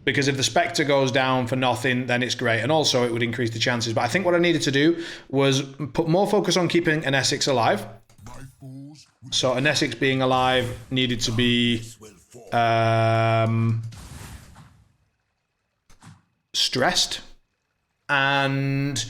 Because if the Spectre goes down for nothing, then it's great. And also, it would increase the chances. But I think what I needed to do was put more focus on keeping an Essex alive. So an Essex being alive needed to be stressed. And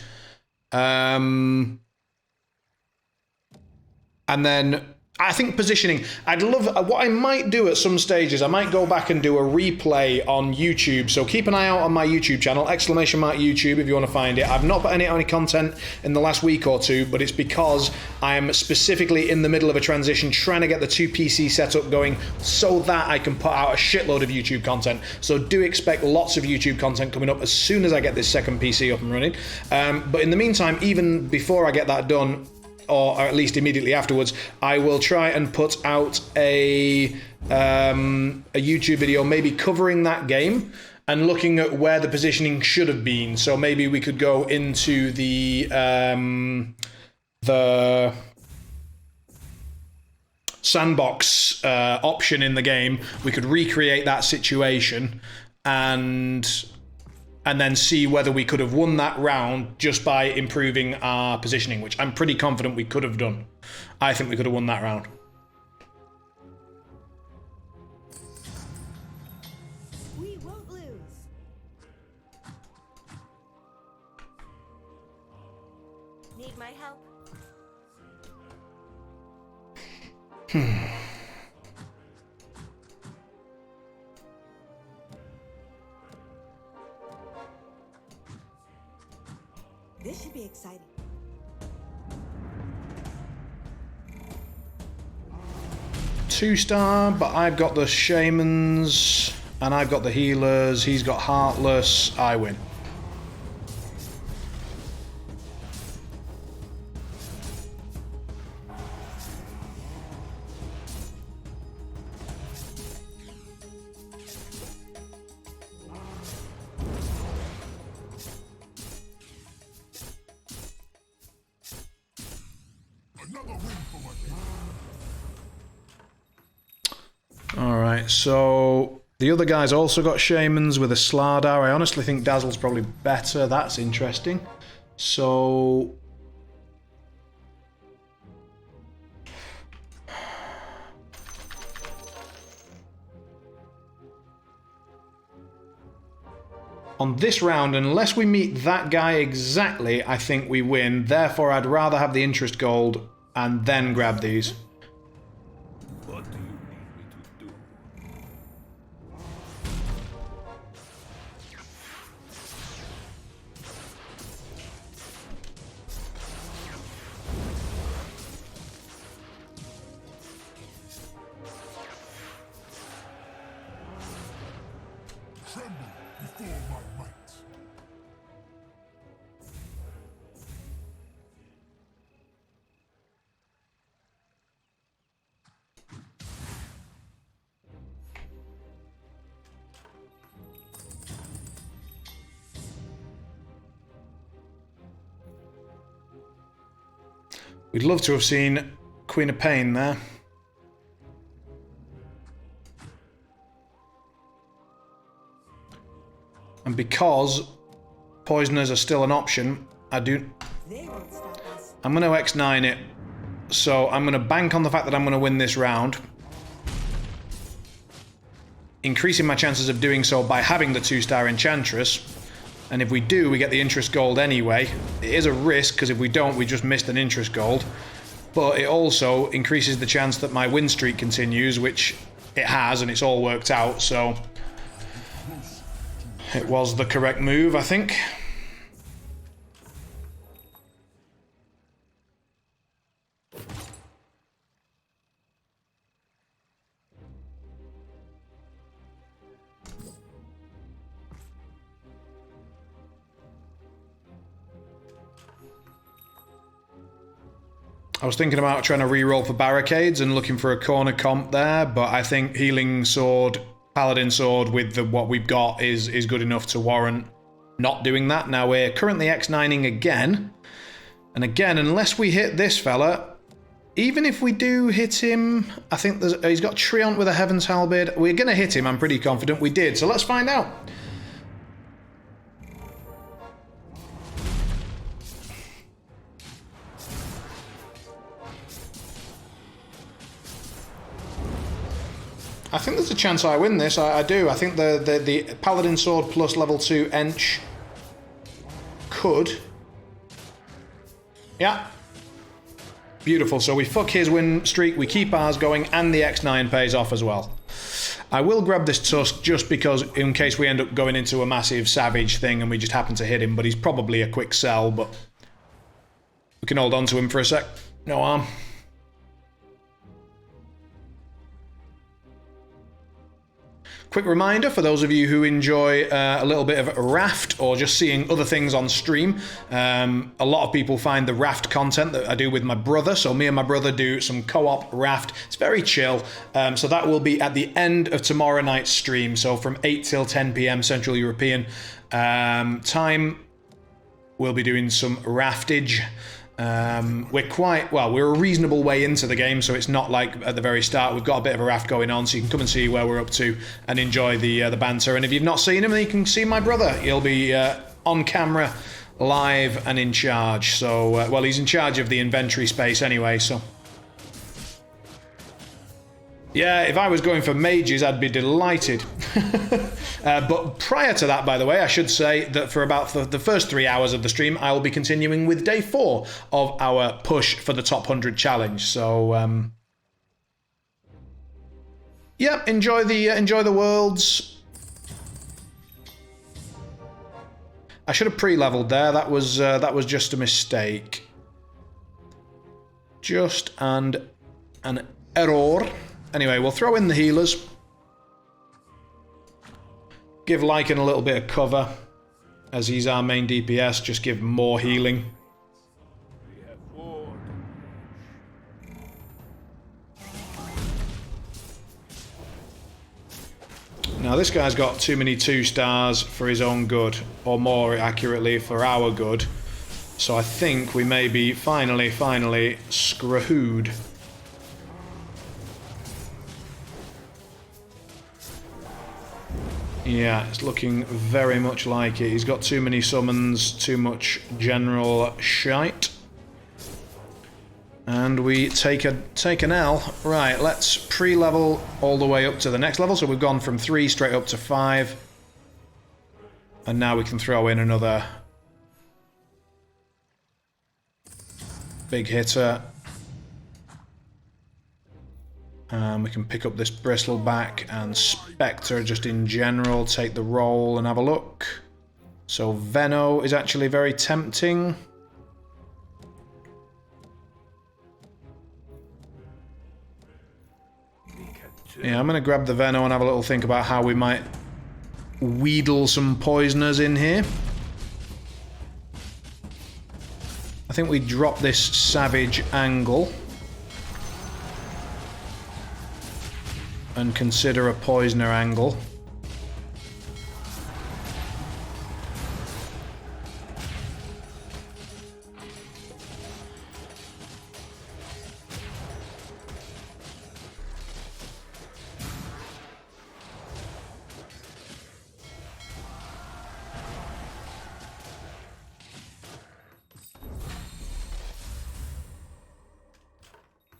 then I think positioning, I'd love, what I might do at some stages, I might go back and do a replay on YouTube. So keep an eye out on my YouTube channel, !YouTube if you want to find it. I've not put any content in the last week or two, but it's because I'm specifically in the middle of a transition trying to get the 2 PC setup going so that I can put out a shitload of YouTube content. So do expect lots of YouTube content coming up as soon as I get this second PC up and running. But in the meantime, even before I get that done, or at least immediately afterwards, I will try and put out a YouTube video maybe covering that game and looking at where the positioning should have been. So maybe we could go into the sandbox option in the game. We could recreate that situation and then see whether we could have won that round just by improving our positioning, which I'm pretty confident we could have done. I think we could have won that round. We won't lose. Need my help? This should be exciting. Two-star, but I've got the Shamans and I've got the healers. He's got Heartless. I win. Alright, so the other guy's also got Shamans with a Slardar. I honestly think Dazzle's probably better. That's interesting. So on this round, unless we meet that guy exactly, I think we win. Therefore, I'd rather have the interest gold and then grab these. What do you need me to do? Tremble before my might. We'd love to have seen Queen of Pain there. And because poisoners are still an option, I'm going to X9 it. So I'm going to bank on the fact that I'm going to win this round, increasing my chances of doing so by having the 2-star Enchantress. And if we do, we get the interest gold anyway. It is a risk, because if we don't, we just missed an interest gold. But it also increases the chance that my win streak continues, which it has, and it's all worked out, so it was the correct move, I think. I was thinking about trying to re-roll for barricades and looking for a corner comp there, but I think healing sword, paladin sword with what we've got is good enough to warrant not doing that. Now we're currently X9ing again, and again, unless we hit this fella, even if we do hit him, I think he's got Treant with a Heaven's Halberd. We're going to hit him, I'm pretty confident we did, so let's find out. I think there's a chance I win this. I do. I think the Paladin Sword plus level 2 Ench could. Yeah. Beautiful. So we fuck his win streak, we keep ours going, and the X9 pays off as well. I will grab this Tusk just because in case we end up going into a massive Savage thing and we just happen to hit him, but he's probably a quick sell, but we can hold on to him for a sec. No harm. Quick reminder for those of you who enjoy a little bit of raft or just seeing other things on stream. A lot of people find the raft content that I do with my brother. So me and my brother do some co-op raft. It's very chill. So that will be at the end of tomorrow night's stream. So from 8 till 10 p.m. Central European time, we'll be doing some raftage. We're a reasonable way into the game, so it's not like at the very start. We've got a bit of a raft going on, so you can come and see where we're up to and enjoy the banter. And if you've not seen him, then you can see my brother. He'll be on camera, live and in charge. So, well, he's in charge of the inventory space anyway, so... Yeah, if I was going for mages, I'd be delighted. But prior to that, by the way, I should say that for about the first 3 hours of the stream, I will be continuing with day 4 of our push for the top 100 challenge. So, yeah, enjoy the worlds. I should have pre-leveled there. That was just a mistake. Just an error. Anyway, we'll throw in the healers. Give Lycan a little bit of cover, as he's our main DPS. Just give more healing. Now this guy's got too many 2 stars for his own good, or more accurately, for our good. So I think we may be finally screwed. Yeah, it's looking very much like it. He's got too many summons, too much general shite. And we take an L. Right, let's pre-level all the way up to the next level. So we've gone from 3 straight up to 5. And now we can throw in another big hitter. We can pick up this Bristleback and Spectre just in general, take the roll and have a look. So Venno is actually very tempting. Yeah, I'm going to grab the Venno and have a little think about how we might wheedle some poisoners in here. I think we drop this Savage angle. And consider a poisoner angle.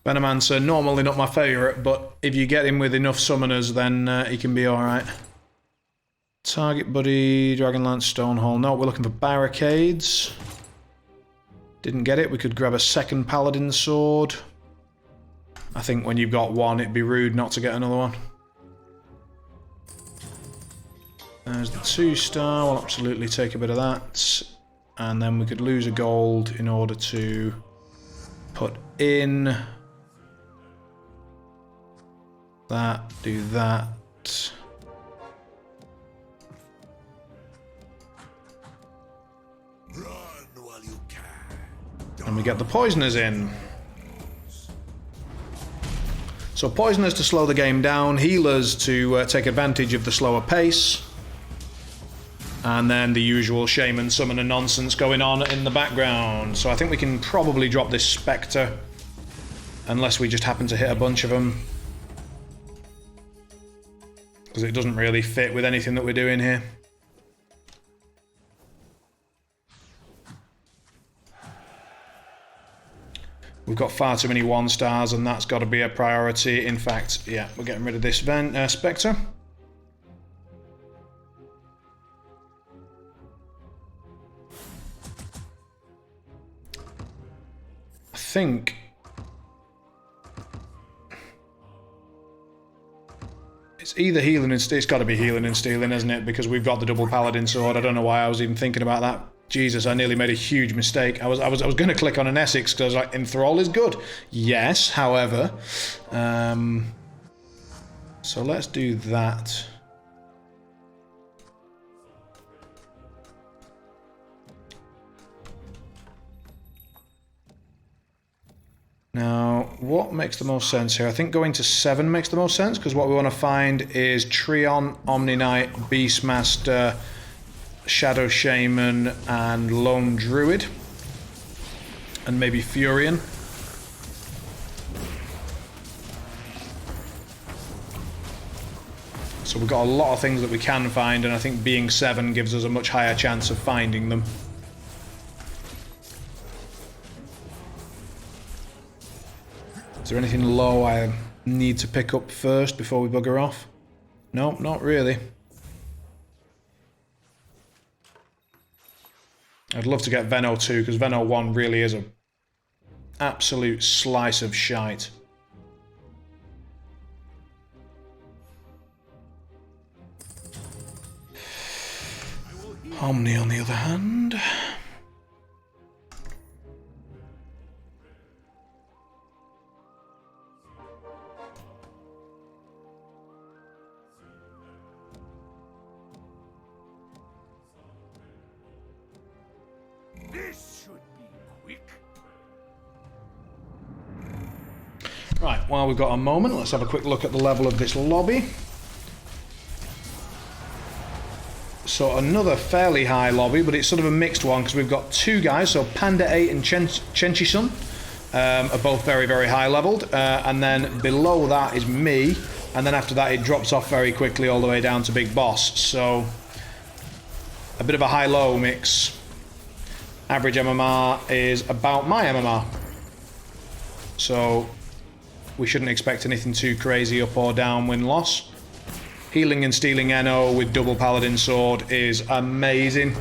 Venomancer, normally not my favourite, but if you get him with enough summoners, then he can be alright. Target buddy, Dragonlance, Stonehole. No, we're looking for barricades. Didn't get it. We could grab a second Paladin Sword. I think when you've got one, it'd be rude not to get another one. There's the 2-star. We'll absolutely take a bit of that. And then we could lose a gold in order to put in... that, do that. Run while you can. And we get the poisoners in. So poisoners to slow the game down, healers to take advantage of the slower pace, and then the usual shaman summoner nonsense going on in the background. So I think we can probably drop this Spectre, unless we just happen to hit a bunch of them. Because it doesn't really fit with anything that we're doing here. We've got far too many 1-stars, and that's got to be a priority. In fact, yeah, we're getting rid of this Spectre. I think it's either healing and stealing. It's got to be healing and stealing, isn't it? Because we've got the double paladin sword. I don't know why I was even thinking about that. Jesus, I nearly made a huge mistake. I was going to click on an Essex because I was like, Enthrall is good. Yes, however, so let's do that. Now, what makes the most sense here? I think going to 7 makes the most sense, because what we want to find is Treant, Omni Knight, Beastmaster, Shadow Shaman, and Lone Druid. And maybe Furion. So we've got a lot of things that we can find, and I think being 7 gives us a much higher chance of finding them. Is there anything low I need to pick up first before we bugger off? No, not really. I'd love to get Veno 2, because Veno 1 really is an absolute slice of shite. Omni, on the other hand... This should be quick. Right, while we've got a moment, let's have a quick look at the level of this lobby. So another fairly high lobby, but it's sort of a mixed one, because we've got 2 guys, so Panda 8 and Chenchi-sun are both very, very high leveled, and then below that is me, and then after that it drops off very quickly all the way down to Big Boss, so a bit of a high-low mix. Average MMR is about my MMR, so we shouldn't expect anything too crazy up or down win-loss. Healing and stealing NO with double paladin sword is amazing.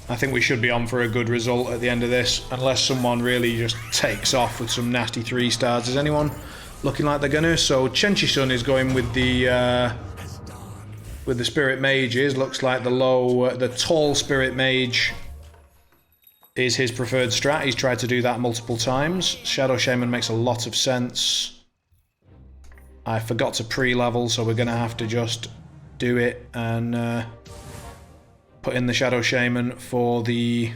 I think we should be on for a good result at the end of this, unless someone really just takes off with some nasty 3-stars. Is anyone looking like they're gonna? So Chenchi-sun is going with the spirit mages. Looks like the tall spirit mage is his preferred strat. He's tried to do that multiple times. Shadow Shaman makes a lot of sense. I forgot to pre-level, so we're going to have to just do it and put in the Shadow Shaman for the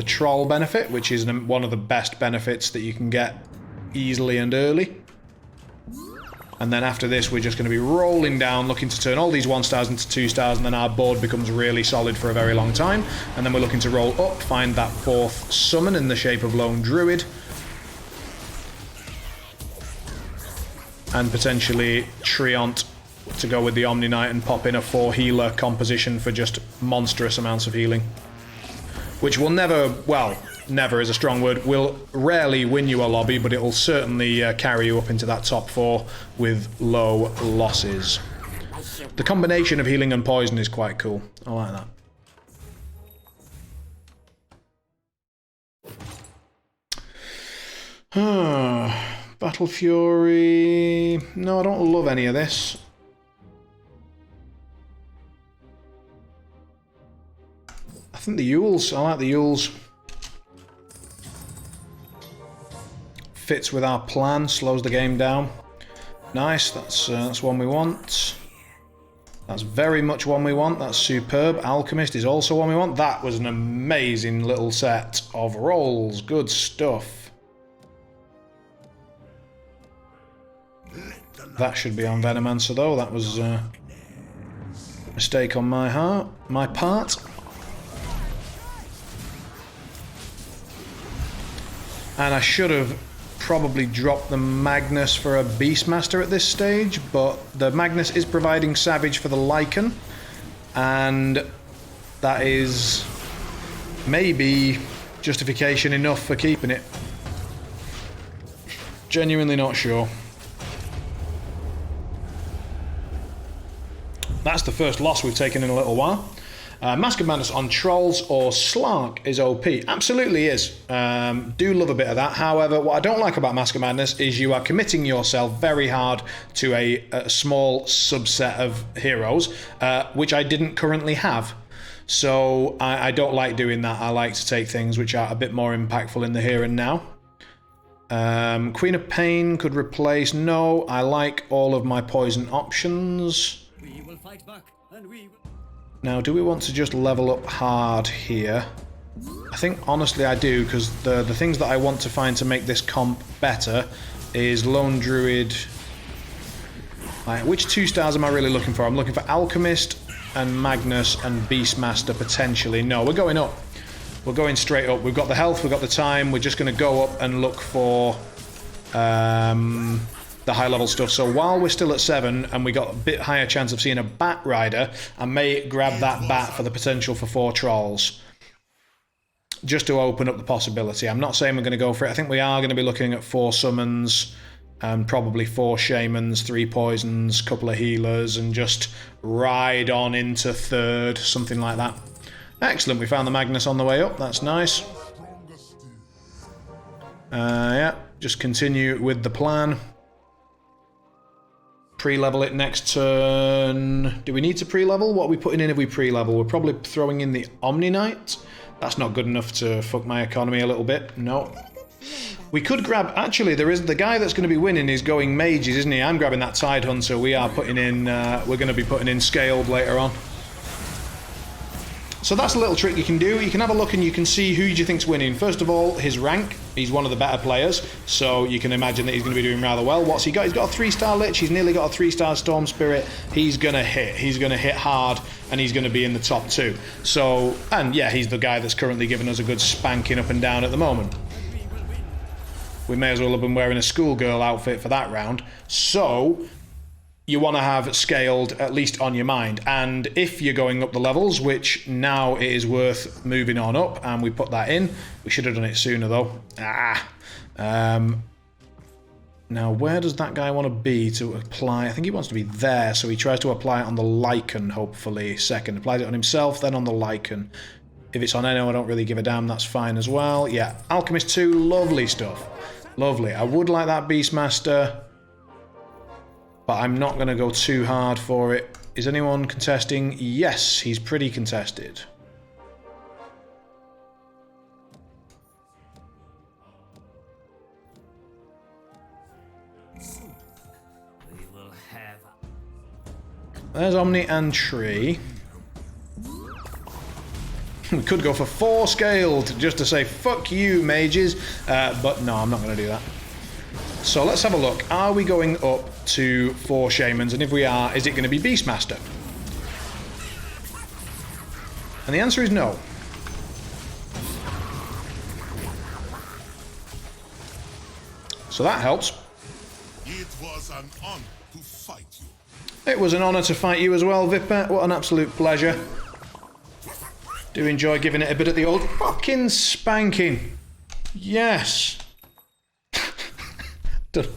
troll benefit, which is one of the best benefits that you can get easily and early. And then after this, we're just going to be rolling down, looking to turn all these 1-stars into 2-stars, and then our board becomes really solid for a very long time. And then we're looking to roll up, find that 4th summon in the shape of Lone Druid. And potentially Treant to go with the Omni Knight and pop in a 4-healer composition for just monstrous amounts of healing. Which will never, well, never is a strong word, will rarely win you a lobby, but it will certainly carry you up into that top 4 with low losses. The combination of healing and poison is quite cool. I like that. Battle Fury... No, I don't love any of this. I think the Yules. I like the Yules. Fits with our plan, slows the game down. Nice, that's one we want. That's very much one we want, that's superb. Alchemist is also one we want. That was an amazing little set of rolls, good stuff. That should be on Venomancer though, that was a mistake on my part. And I should have probably drop the Magnus for a Beastmaster at this stage, but the Magnus is providing Savage for the Lycan, And that is maybe justification enough for keeping it. Genuinely not sure. That's the first loss we've taken in a little while. Mask of Madness on Trolls or Slark is OP. Absolutely is. Do love a bit of that. However, what I don't like about Mask of Madness is you are committing yourself very hard to a small subset of heroes, which I didn't currently have. So I don't like doing that. I like to take things which are a bit more impactful in the here and now. Queen of Pain could replace. No, I like all of my poison options. We will fight back, and we will... Now, do we want to just level up hard here? I think, honestly, I do, because the things that I want to find to make this comp better is Lone Druid. Right, which 2 stars am I really looking for? I'm looking for Alchemist and Magnus and Beastmaster, potentially. No, we're going up. We're going straight up. We've got the health, we've got the time. We're just going to go up and look for the high-level stuff. So while we're still at 7 and we got a bit higher chance of seeing a Bat Rider, I may grab that Bat for the potential for 4 Trolls. Just to open up the possibility. I'm not saying we're going to go for it. I think we are going to be looking at 4 Summons, and probably 4 Shamans, 3 Poisons, couple of Healers, and just ride on into 3rd, something like that. Excellent, we found the Magnus on the way up. That's nice. Yeah, just continue with the plan. Pre-level it next turn. Do we need to pre-level? What are we putting in if we pre-level? We're probably throwing in the Omni Knight. That's not good enough to fuck my economy a little bit. No. We could grab... Actually, there is the guy that's going to be winning is going mages, isn't he? I'm grabbing that Tide Hunter. We are putting in... we're going to be putting in Scaled later on. So that's a little trick you can do. You can have a look and you can see who you think's winning. First of all, his rank. He's one of the better players, so you can imagine that he's going to be doing rather well. What's he got? He's got a 3-star Lich. He's nearly got a 3-star Storm Spirit. He's going to hit. He's going to hit hard, and he's going to be in the top 2. So, and yeah, he's the guy that's currently giving us a good spanking up and down at the moment. We may as well have been wearing a schoolgirl outfit for that round. So... you want to have Scaled at least on your mind, and if you're going up the levels, which now it is worth moving on up, and we put that in. We should have done it sooner though. Now where does that guy want to be to apply? I think he wants to be there, so he tries to apply it on the Lycan, hopefully second. Applies it on himself, then on the Lycan. If it's on Eno, I don't really give a damn, that's fine as well. Yeah, Alchemist 2, lovely stuff. Lovely. I would like that Beastmaster, but I'm not going to go too hard for it. Is anyone contesting? Yes, he's pretty contested. We will have... There's Omni and Tree. We could go for 4 Scaled, just to say, fuck you, mages. But no, I'm not going to do that. So let's have a look. Are we going up to 4 Shamans? And if we are, is it going to be Beastmaster? And the answer is no. So that helps. It was an honor to fight you. It was an honour to fight you as well, Vipper. What an absolute pleasure. Do enjoy giving it a bit of the old fucking spanking. Yes. Don't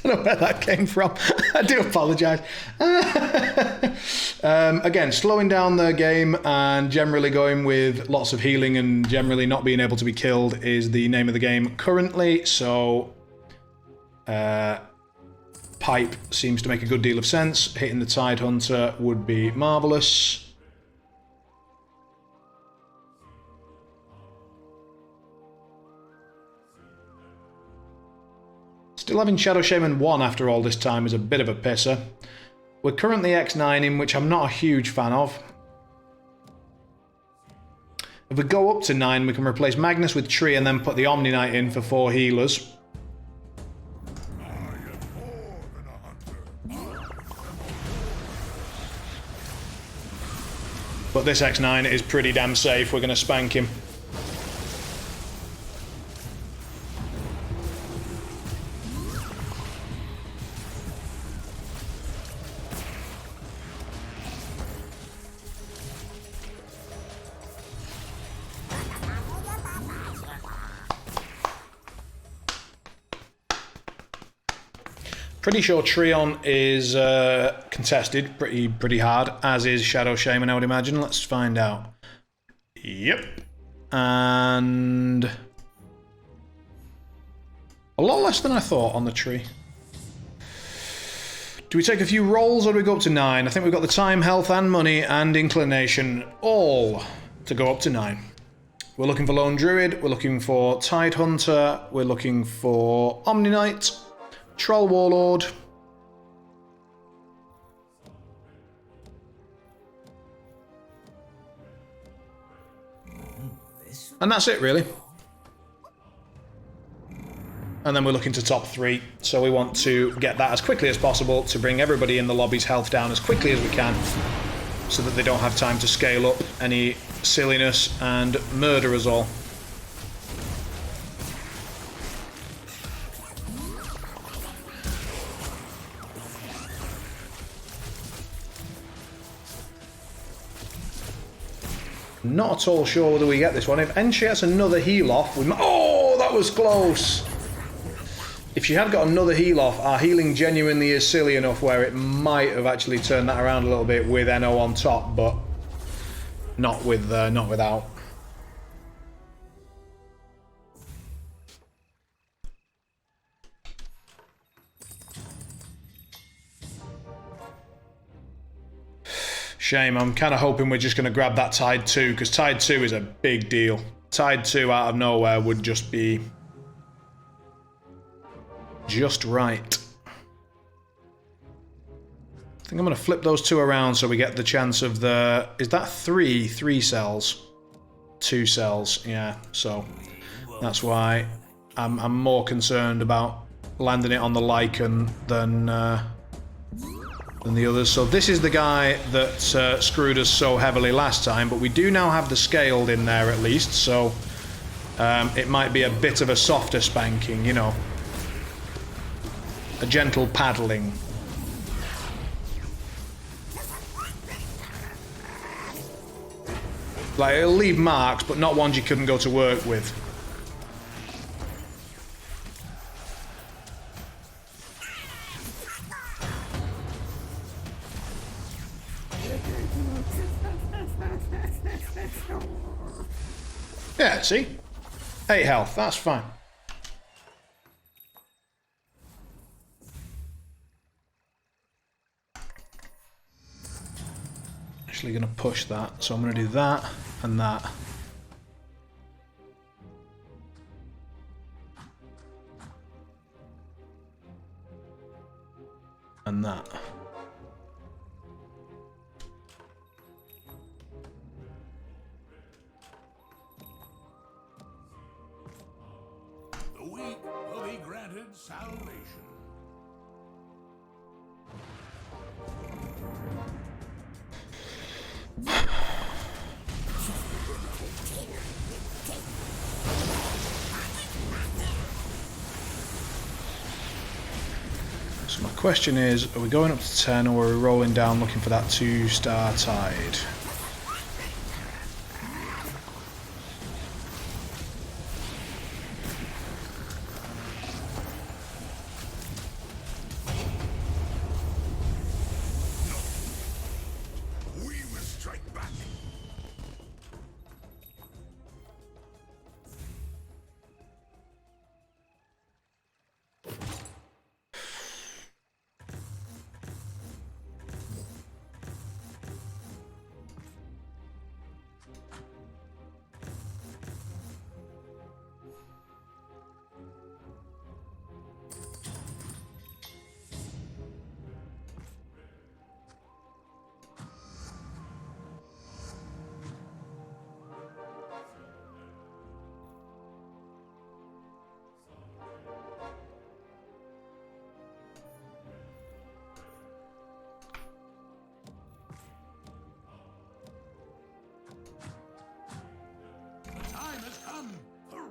know where that came from. I do apologise. Again, slowing down the game and generally going with lots of healing and generally not being able to be killed is the name of the game currently. So, Pipe seems to make a good deal of sense. Hitting the Tide Hunter would be marvellous. Still having Shadow Shaman 1 after all this time is a bit of a pisser. We're currently X9 in, which I'm not a huge fan of. If we go up to 9, we can replace Magnus with Tree and then put the Omni Knight in for 4 healers. I am more than a hunter. But this X9 is pretty damn safe. We're going to spank him. Pretty sure Treon is contested pretty hard, as is Shadow Shaman, I would imagine. Let's find out. Yep. And a lot less than I thought on the tree. Do we take a few rolls or do we go up to 9? I think we've got the time, health and money and inclination all to go up to 9. We're looking for Lone Druid, we're looking for Tide Hunter, we're looking for Omni Knight, Troll Warlord. And that's it, really. And then we're looking to top 3, so we want to get that as quickly as possible to bring everybody in the lobby's health down as quickly as we can, so that they don't have time to scale up any silliness and murder us all. Not at all sure whether we get this one. If Enchi gets another heal off, we might... Oh, that was close! If she had got another heal off, our healing genuinely is silly enough where it might have actually turned that around a little bit with NO on top, but not without. Shame, I'm kind of hoping we're just going to grab that Tide 2, because Tide 2 is a big deal. Tide 2 out of nowhere would just be just right. I think I'm going to flip those 2 around so we get the chance of the... Is that 3 cells? 2 cells, yeah. So that's why I'm more concerned about landing it on the Lycan than the others. So this is the guy that screwed us so heavily last time, but we do now have the scaled in there at least, so it might be a bit of a softer spanking, you know. A gentle paddling. Like, it'll leave marks, but not ones you couldn't go to work with. Yeah, see? 8 health, that's fine. Actually going to push that, so I'm going to do that and that. And that. The weak will be granted salvation. So my question is, are we going up to 10 or are we rolling down looking for that 2-star Tide? We will strike back.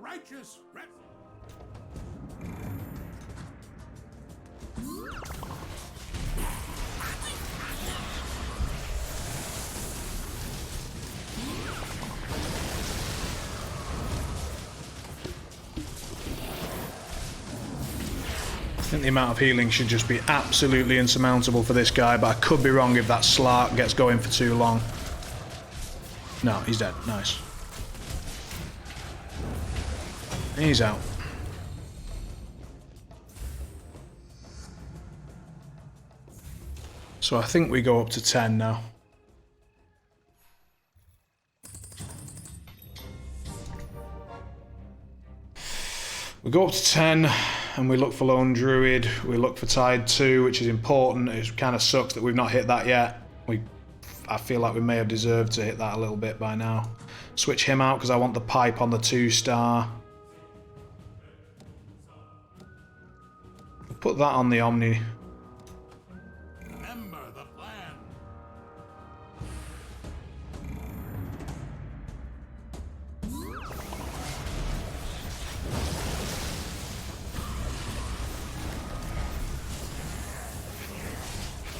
Righteous rep. think the amount of healing should just be absolutely insurmountable for this guy, but I could be wrong if that Slark gets going for too long. No, he's dead. Nice. He's out. So I think we go up to 10 now. We go up to 10 and we look for Lone Druid. We look for Tide 2, which is important. It kind of sucks that we've not hit that yet. I feel like we may have deserved to hit that a little bit by now. Switch him out because I want the pipe on the 2-star. Put that on the Omni. Remember the plan.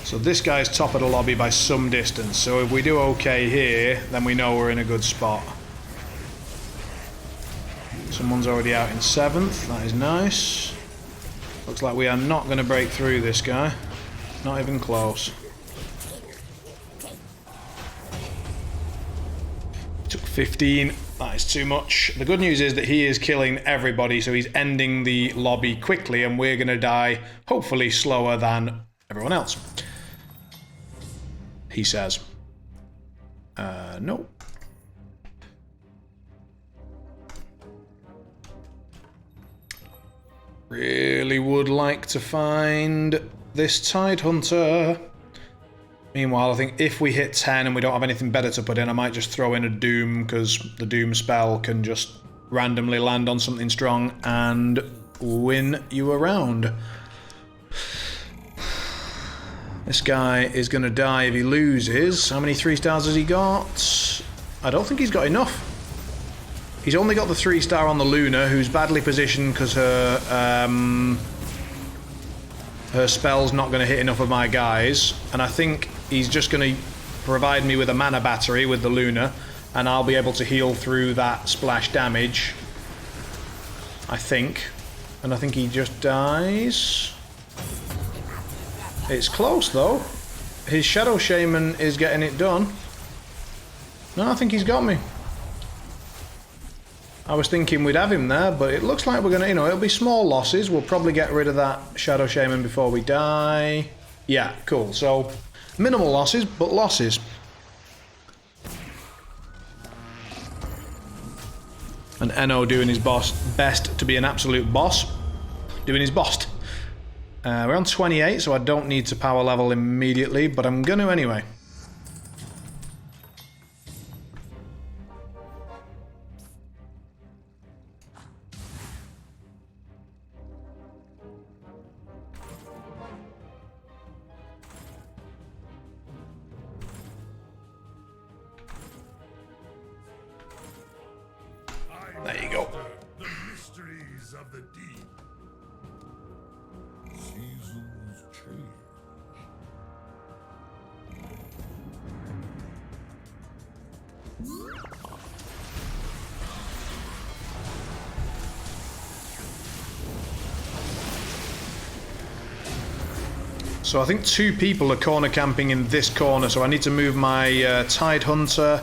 So this guy's top of the lobby by some distance. So if we do okay here, then we know we're in a good spot. Someone's already out in 7th. That is nice. Looks like we are not going to break through this guy. Not even close. Took 15. That is too much. The good news is that he is killing everybody, so he's ending the lobby quickly, and we're going to die, hopefully, slower than everyone else. He says. No. Really would like to find this Tide Hunter. Meanwhile, I think if we hit 10 and we don't have anything better to put in, I might just throw in a Doom, because the Doom spell can just randomly land on something strong and win you around. This guy is going to die if he loses. How many 3-stars has he got? I don't think he's got enough. He's only got the 3-star on the Luna, who's badly positioned because her spell's not going to hit enough of my guys. And I think he's just going to provide me with a mana battery with the Luna, and I'll be able to heal through that splash damage. I think. And I think he just dies. It's close, though. His Shadow Shaman is getting it done. No, I think he's got me. I was thinking we'd have him there, but it looks like we're going to, it'll be small losses. We'll probably get rid of that Shadow Shaman before we die. Yeah, cool. So, minimal losses, but losses. And Eno doing his best to be an absolute boss. Doing his best. We're on 28, so I don't need to power level immediately, but I'm going to anyway. There you go. The mysteries of the deep. Seasons change. So I think 2 people are corner camping in this corner, so I need to move my Tide Hunter,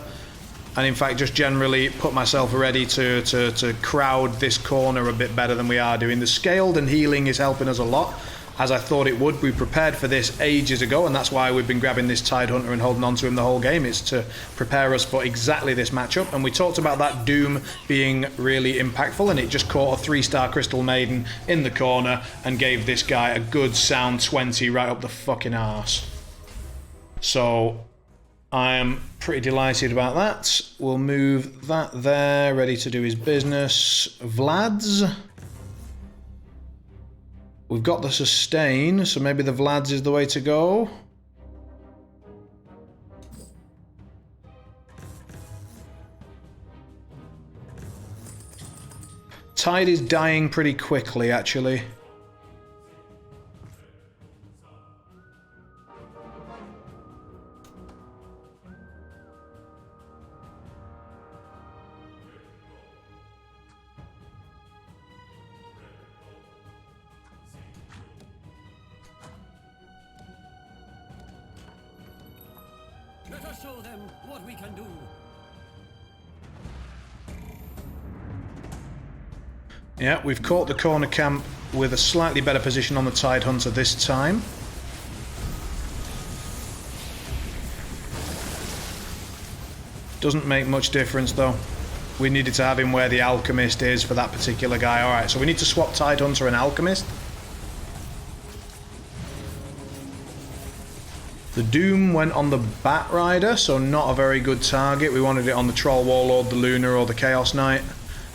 and in fact just generally put myself ready to crowd this corner a bit better than we are doing. The scaled and healing is helping us a lot, as I thought it would. We prepared for this ages ago, and that's why we've been grabbing this Tide Hunter and holding on to him the whole game. It's to prepare us for exactly this matchup, and we talked about that Doom being really impactful, and it just caught a 3-star Crystal Maiden in the corner and gave this guy a good sound 20 right up the fucking arse. So I am pretty delighted about that. We'll move that there, ready to do his business. Vlad's. We've got the sustain, so maybe the Vlad's is the way to go. Tide is dying pretty quickly, actually. Let us show them what we can do. Yeah, we've caught the corner camp with a slightly better position on the Tide Hunter this time. Doesn't make much difference though. We needed to have him where the Alchemist is for that particular guy. Alright, so we need to swap Tide Hunter and Alchemist. The Doom went on the Bat Rider, so not a very good target. We wanted it on the Troll Warlord, the Lunar, or the Chaos Knight.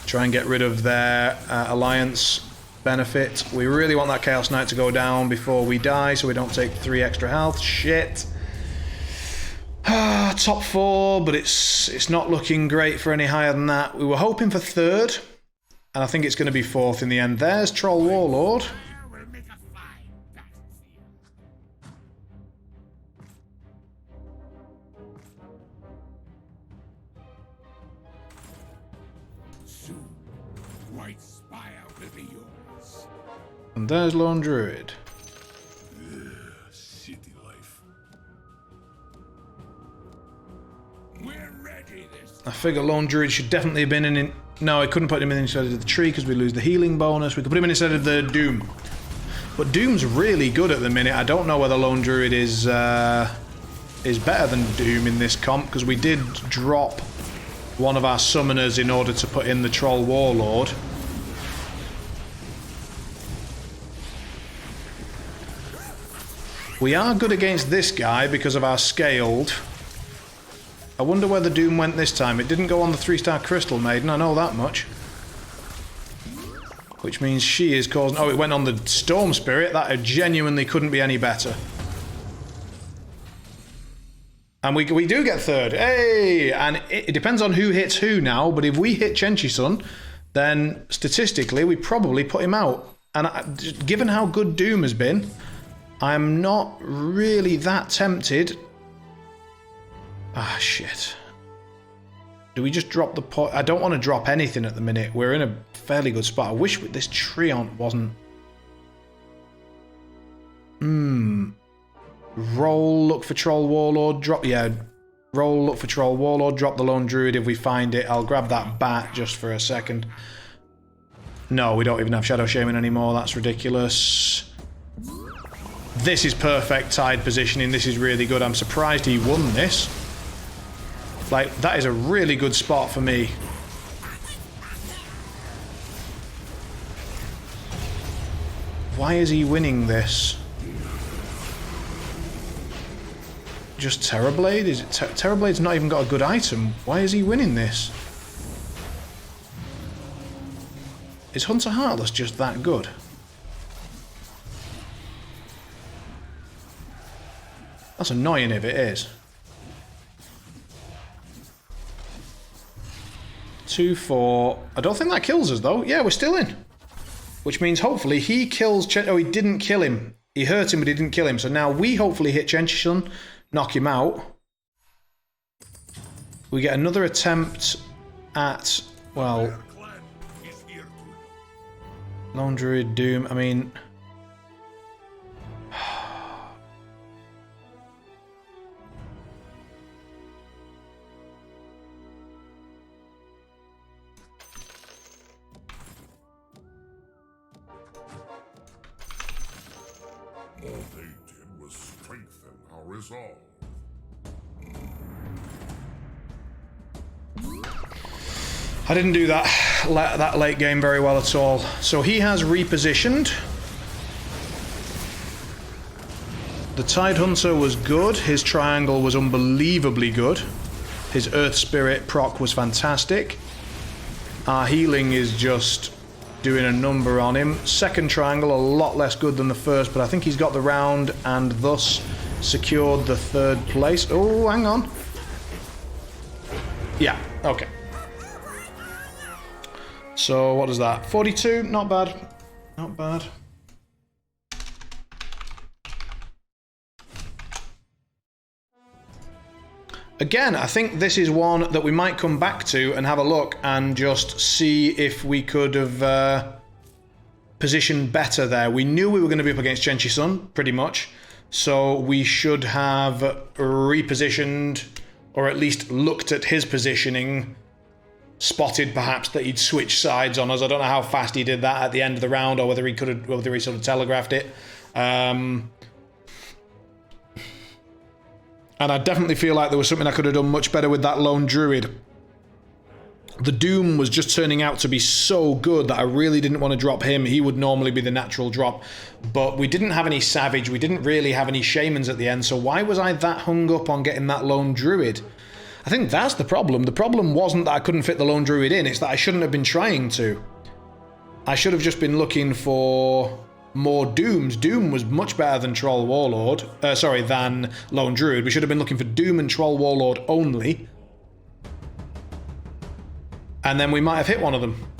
Try and get rid of their Alliance benefit. We really want that Chaos Knight to go down before we die, so we don't take 3 extra health. Shit. Top 4, but it's not looking great for any higher than that. We were hoping for 3rd, and I think it's going to be 4th in the end. There's Troll Warlord. White Spire will be yours. And there's Lone Druid. City life. We're ready this I figure Lone Druid should definitely have been in... No, I couldn't put him in instead of the tree because we lose the healing bonus. We could put him in instead of the Doom. But Doom's really good at the minute. I don't know whether Lone Druid is better than Doom in this comp because we did drop one of our summoners in order to put in the Troll Warlord. We are good against this guy because of our scaled. I wonder where the Doom went this time. It didn't go on the 3-star Crystal Maiden, I know that much. Which means she is causing... Oh, it went on the Storm Spirit. That genuinely couldn't be any better. And we do get 3rd. Hey! And it depends on who hits who now, but if we hit Chenchi-sun, then statistically we probably put him out. And given how good Doom has been, I'm not really that tempted. Ah, shit. Do we just drop the pot? I don't want to drop anything at the minute. We're in a fairly good spot. I wish this Treant wasn't... Roll, look for Troll Warlord, drop... Yeah, roll, look for Troll Warlord, drop the Lone Druid if we find it. I'll grab that bat just for a second. No, we don't even have Shadow Shaman anymore. That's ridiculous. This is perfect Tide positioning. This is really good. I'm surprised he won this. Like, that is a really good spot for me. Why is he winning this? Just Terrorblade? Is it Terrorblade's not even got a good item. Why is he winning this? Is Hunter Heartless just that good? That's annoying if it is. 2-4. I don't think that kills us though. Yeah, we're still in. Which means hopefully he kills Oh, he didn't kill him. He hurt him, but he didn't kill him. So now we hopefully hit Chenchi-sun, knock him out. We get another attempt at, well, Lone Druid, Doom. I mean... All they did was strengthen our resolve. I didn't do that late game very well at all. So he has repositioned. The Tide Hunter was good. His triangle was unbelievably good. His Earth Spirit proc was fantastic. Our healing is just doing a number on him. Second triangle, a lot less good than the first, but I think he's got the round and thus secured the 3rd place. Oh, hang on. Yeah, okay. So what is that? 42, not bad. Not bad. Again, I think this is one that we might come back to and have a look and just see if we could have positioned better there. We knew we were going to be up against Chenchi-sun, pretty much. So we should have repositioned or at least looked at his positioning, spotted perhaps that he'd switch sides on us. I don't know how fast he did that at the end of the round, or whether he sort of telegraphed it. And I definitely feel like there was something I could have done much better with that lone druid. The Doom was just turning out to be so good that I really didn't want to drop him. He would normally be the natural drop. But we didn't have any Savage. We didn't really have any Shamans at the end. So why was I that hung up on getting that lone druid? I think that's the problem. The problem wasn't that I couldn't fit the lone druid in. It's that I shouldn't have been trying to. I should have just been looking for more Dooms. Doom was much better than Troll Warlord. Than Lone Druid. We should have been looking for Doom and Troll Warlord only. And then we might have hit one of them.